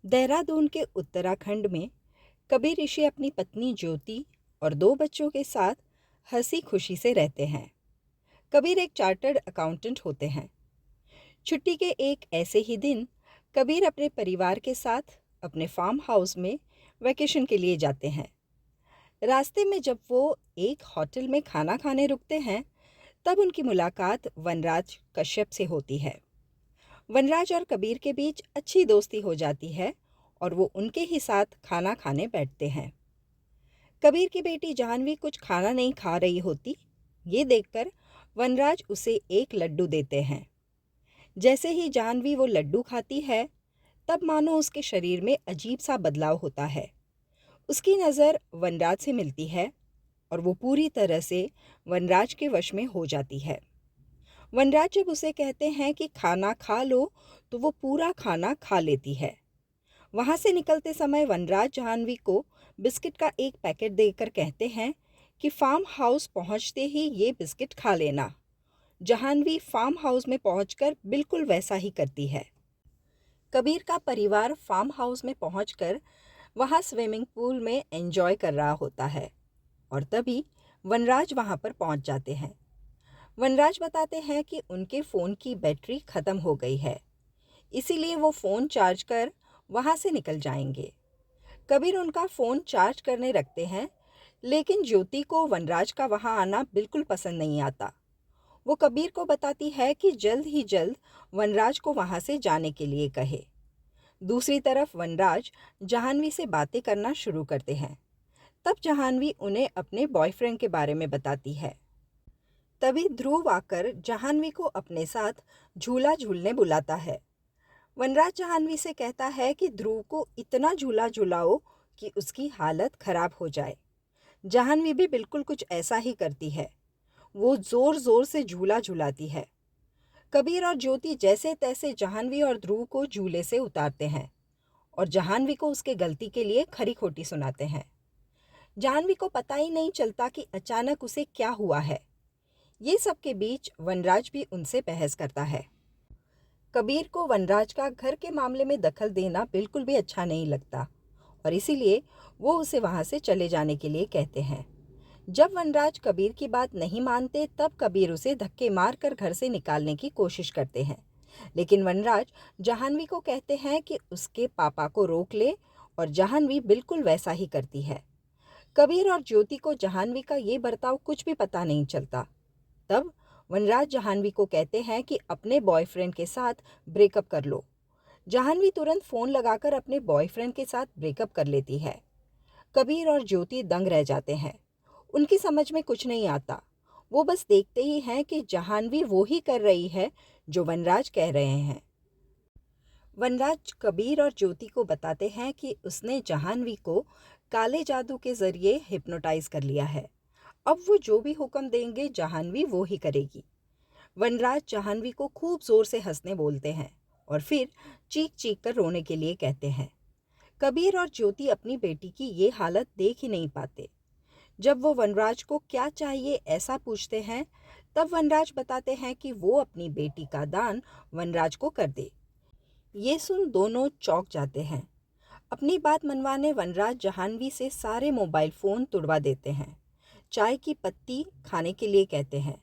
देहरादून के उत्तराखंड में कबीर ऋषि अपनी पत्नी ज्योति और दो बच्चों के साथ हंसी खुशी से रहते हैं। कबीर एक चार्टर्ड अकाउंटेंट होते हैं। छुट्टी के एक ऐसे ही दिन कबीर अपने परिवार के साथ अपने फार्म हाउस में वैकेशन के लिए जाते हैं। रास्ते में जब वो एक होटल में खाना खाने रुकते हैं, तब उनकी मुलाकात वनराज कश्यप से होती है। वनराज और कबीर के बीच अच्छी दोस्ती हो जाती है और वो उनके ही साथ खाना खाने बैठते हैं। कबीर की बेटी जाह्नवी कुछ खाना नहीं खा रही होती। ये देखकर वनराज उसे एक लड्डू देते हैं। जैसे ही जाह्नवी वो लड्डू खाती है, तब मानो उसके शरीर में अजीब सा बदलाव होता है। उसकी नज़र वनराज से मिलती है और वो पूरी तरह से वनराज के वश में हो जाती है। वनराज जब उसे कहते हैं कि खाना खा लो, तो वो पूरा खाना खा लेती है। वहाँ से निकलते समय वनराज जाह्नवी को बिस्किट का एक पैकेट देकर कहते हैं कि फार्म हाउस पहुँचते ही ये बिस्किट खा लेना। जाह्नवी फार्म हाउस में पहुँचकर बिल्कुल वैसा ही करती है। कबीर का परिवार फार्म हाउस में पहुँचकर वहाँ स्विमिंग पूल में एंजॉय कर रहा होता है और तभी वनराज वहाँ पर पहुँच जाते हैं। वनराज बताते हैं कि उनके फ़ोन की बैटरी ख़त्म हो गई है, इसीलिए वो फ़ोन चार्ज कर वहाँ से निकल जाएंगे। कबीर उनका फ़ोन चार्ज करने रखते हैं, लेकिन ज्योति को वनराज का वहाँ आना बिल्कुल पसंद नहीं आता। वो कबीर को बताती है कि जल्द ही जल्द वनराज को वहाँ से जाने के लिए कहे। दूसरी तरफ वनराज जाह्नवी से बातें करना शुरू करते हैं। तब जाह्नवी उन्हें अपने बॉयफ्रेंड के बारे में बताती है। तभी ध्रुव आकर जाह्नवी को अपने साथ झूला झूलने बुलाता है। वनराज जाह्नवी से कहता है कि ध्रुव को इतना झूला झुलाओ कि उसकी हालत खराब हो जाए। जाह्नवी भी बिल्कुल कुछ ऐसा ही करती है। वो जोर जोर से झूला झुलाती है। कबीर और ज्योति जैसे तैसे जाह्नवी और ध्रुव को झूले से उतारते हैं और जाह्नवी को उसके गलती के लिए खरी खोटी सुनाते हैं। जाह्नवी को पता ही नहीं चलता कि अचानक उसे क्या हुआ है। ये सब के बीच वनराज भी उनसे बहस करता है। कबीर को वनराज का घर के मामले में दखल देना बिल्कुल भी अच्छा नहीं लगता और इसीलिए वो उसे वहाँ से चले जाने के लिए कहते हैं। जब वनराज कबीर की बात नहीं मानते, तब कबीर उसे धक्के मारकर घर से निकालने की कोशिश करते हैं, लेकिन वनराज जाह्नवी को कहते हैं कि उसके पापा को रोक ले और जाह्नवी बिल्कुल वैसा ही करती है। कबीर और ज्योति को जाह्नवी का ये बर्ताव कुछ भी पता नहीं चलता। तब वनराज जाह्नवी को कहते हैं कि अपने बॉयफ्रेंड के साथ ब्रेकअप कर लो। जाह्नवी तुरंत फ़ोन लगाकर अपने बॉयफ्रेंड के साथ ब्रेकअप कर लेती है। कबीर और ज्योति दंग रह जाते हैं। उनकी समझ में कुछ नहीं आता। वो बस देखते ही हैं कि जाह्नवी वो ही कर रही है जो वनराज कह रहे हैं। वनराज कबीर और ज्योति को बताते हैं कि उसने जाह्नवी को काले जादू के ज़रिए हिप्नोटाइज कर लिया है। अब वो जो भी हुक्म देंगे जाह्नवी वो ही करेगी। वनराज जाह्नवी को खूब जोर से हंसने बोलते हैं और फिर चीख चीख कर रोने के लिए कहते हैं। कबीर और ज्योति अपनी बेटी की ये हालत देख ही नहीं पाते। जब वो वनराज को क्या चाहिए ऐसा पूछते हैं, तब वनराज बताते हैं कि वो अपनी बेटी का दान वनराज को कर दे। ये सुन दोनों चौंक जाते हैं। अपनी बात मनवाने वनराज जाह्नवी से सारे मोबाइल फ़ोन तुड़वा देते हैं। चाय की पत्ती खाने के लिए कहते हैं,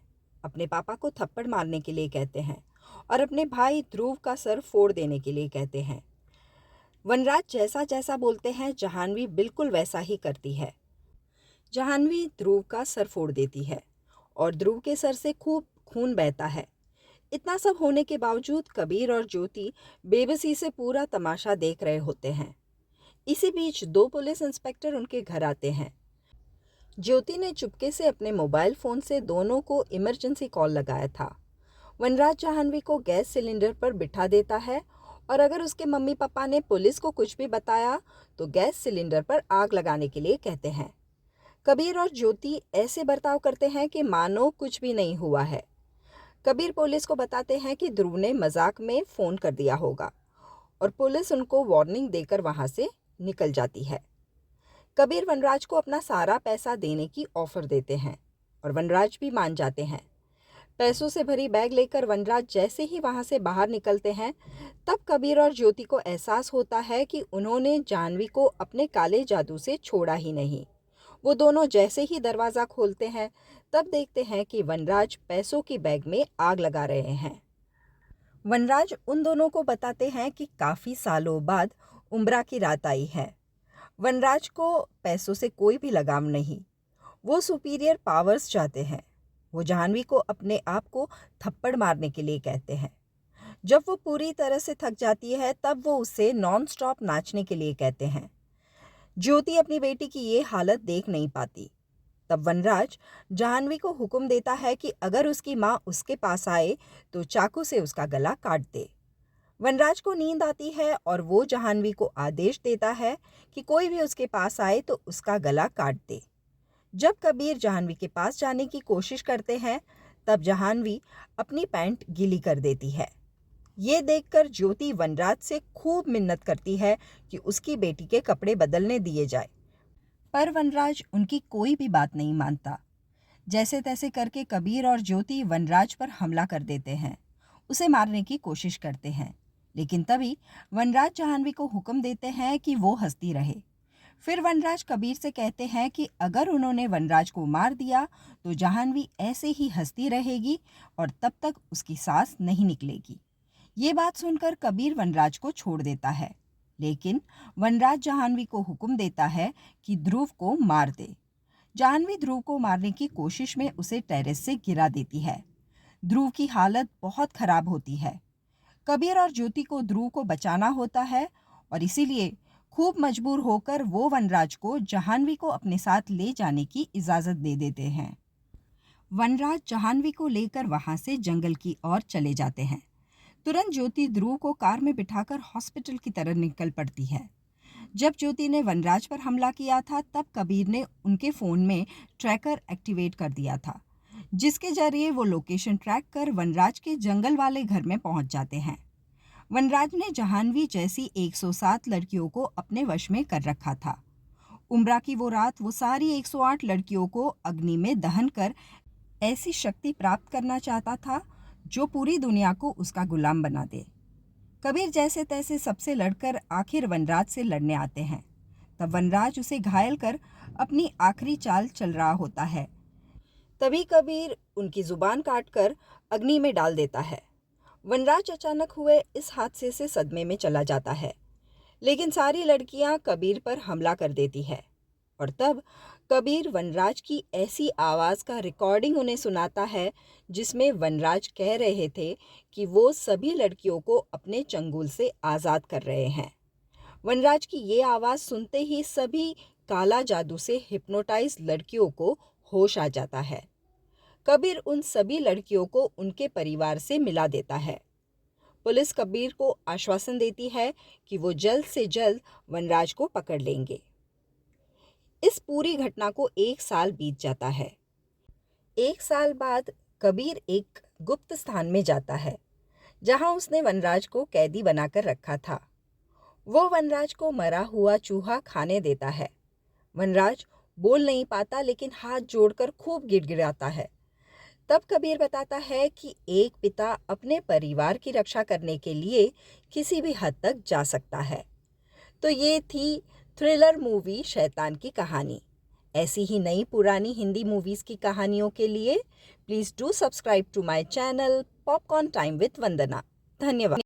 अपने पापा को थप्पड़ मारने के लिए कहते हैं और अपने भाई ध्रुव का सर फोड़ देने के लिए कहते हैं। वनराज जैसा जैसा बोलते हैं जाह्नवी बिल्कुल वैसा ही करती है। जाह्नवी ध्रुव का सर फोड़ देती है और ध्रुव के सर से खूब खून बहता है। इतना सब होने के बावजूद कबीर और ज्योति बेबसी से पूरा तमाशा देख रहे होते हैं। इसी बीच दो पुलिस इंस्पेक्टर उनके घर आते हैं। ज्योति ने चुपके से अपने मोबाइल फ़ोन से दोनों को इमरजेंसी कॉल लगाया था। वनराज जाह्नवी को गैस सिलेंडर पर बिठा देता है और अगर उसके मम्मी पापा ने पुलिस को कुछ भी बताया तो गैस सिलेंडर पर आग लगाने के लिए कहते हैं। कबीर और ज्योति ऐसे बर्ताव करते हैं कि मानो कुछ भी नहीं हुआ है। कबीर पुलिस को बताते हैं कि ध्रुव ने मजाक में फ़ोन कर दिया होगा और पुलिस उनको वार्निंग देकर वहाँ से निकल जाती है। कबीर वनराज को अपना सारा पैसा देने की ऑफ़र देते हैं और वनराज भी मान जाते हैं। पैसों से भरी बैग लेकर वनराज जैसे ही वहां से बाहर निकलते हैं, तब कबीर और ज्योति को एहसास होता है कि उन्होंने जाह्नवी को अपने काले जादू से छोड़ा ही नहीं। वो दोनों जैसे ही दरवाज़ा खोलते हैं, तब देखते हैं कि वनराज पैसों की बैग में आग लगा रहे हैं। वनराज उन दोनों को बताते हैं कि काफ़ी सालों बाद उम्रा की रात आई है। वनराज को पैसों से कोई भी लगाव नहीं, वो सुपीरियर पावर्स चाहते हैं। वो जाह्नवी को अपने आप को थप्पड़ मारने के लिए कहते हैं। जब वो पूरी तरह से थक जाती है, तब वो उसे नॉन स्टॉप नाचने के लिए कहते हैं। ज्योति अपनी बेटी की ये हालत देख नहीं पाती। तब वनराज जाह्नवी को हुक्म देता है कि अगर उसकी माँ उसके पास आए तो चाकू से उसका गला काट दे। वनराज को नींद आती है और वो जाह्नवी को आदेश देता है कि कोई भी उसके पास आए तो उसका गला काट दे। जब कबीर जाह्नवी के पास जाने की कोशिश करते हैं, तब जाह्नवी अपनी पैंट गीली कर देती है। ये देखकर ज्योति वनराज से खूब मिन्नत करती है कि उसकी बेटी के कपड़े बदलने दिए जाए, पर वनराज उनकी कोई भी बात नहीं मानता। जैसे तैसे करके कबीर और ज्योति वनराज पर हमला कर देते हैं, उसे मारने की कोशिश करते हैं। लेकिन तभी वनराज जाह्नवी को हुक्म देते हैं कि वो हंसती रहे। फिर वनराज कबीर से कहते हैं कि अगर उन्होंने वनराज को मार दिया तो जाह्नवी ऐसे ही हंसती रहेगी और तब तक उसकी सांस नहीं निकलेगी। ये बात सुनकर कबीर वनराज को छोड़ देता है, लेकिन वनराज जाह्नवी को हुक्म देता है कि ध्रुव को मार दे। जाह्नवी ध्रुव को मारने की कोशिश में उसे टेरेस से गिरा देती है। ध्रुव की हालत बहुत खराब होती है। कबीर और ज्योति को ध्रुव को बचाना होता है और इसीलिए खूब मजबूर होकर वो वनराज को जाह्नवी को अपने साथ ले जाने की इजाज़त दे देते हैं। वनराज जाह्नवी को लेकर वहां से जंगल की ओर चले जाते हैं। तुरंत ज्योति ध्रुव को कार में बिठाकर हॉस्पिटल की तरफ निकल पड़ती है। जब ज्योति ने वनराज पर हमला किया था, तब कबीर ने उनके फ़ोन में ट्रैकर एक्टिवेट कर दिया था, जिसके जरिए वो लोकेशन ट्रैक कर वनराज के जंगल वाले घर में पहुंच जाते हैं। वनराज ने जाह्नवी जैसी 107 लड़कियों को अपने वश में कर रखा था। उम्रा की वो रात वो सारी 108 लड़कियों को अग्नि में दहन कर ऐसी शक्ति प्राप्त करना चाहता था जो पूरी दुनिया को उसका गुलाम बना दे। कबीर जैसे तैसे सबसे लड़कर आखिर वनराज से लड़ने आते हैं। तब वनराज उसे घायल कर अपनी आखिरी चाल चल रहा होता है। तभी कबीर उनकी जुबान काटकर अग्नि में डाल देता है। वनराज अचानक हुए इस हादसे से सदमे में चला जाता है, लेकिन सारी लड़कियां कबीर पर हमला कर देती है और तब कबीर वनराज की ऐसी आवाज़ का रिकॉर्डिंग उन्हें सुनाता है जिसमें वनराज कह रहे थे कि वो सभी लड़कियों को अपने चंगुल से आज़ाद कर रहे हैं। वनराज की ये आवाज़ सुनते ही सभी काला जादू से हिप्नोटाइज लड़कियों को होश आ जाता है। कबीर उन सभी लड़कियों को उनके परिवार से मिला देता है। पुलिस कबीर को आश्वासन देती है कि वो जल्द से जल्द वनराज को पकड़ लेंगे। इस पूरी घटना को 1 साल बीत जाता है। 1 साल बाद कबीर एक गुप्त स्थान में जाता है, जहां उसने वनराज को कैदी बनाकर रखा था। वो वनराज को मरा हुआ चूहा खाने देता है। वनराज बोल नहीं पाता, लेकिन हाथ जोड़कर खूब गिड़गिड़ाता है। तब कबीर बताता है कि एक पिता अपने परिवार की रक्षा करने के लिए किसी भी हद तक जा सकता है। तो ये थी थ्रिलर मूवी शैतान की कहानी। ऐसी ही नई पुरानी हिंदी मूवीज़ की कहानियों के लिए please do subscribe to my channel popcorn time with Vandana. धन्यवाद।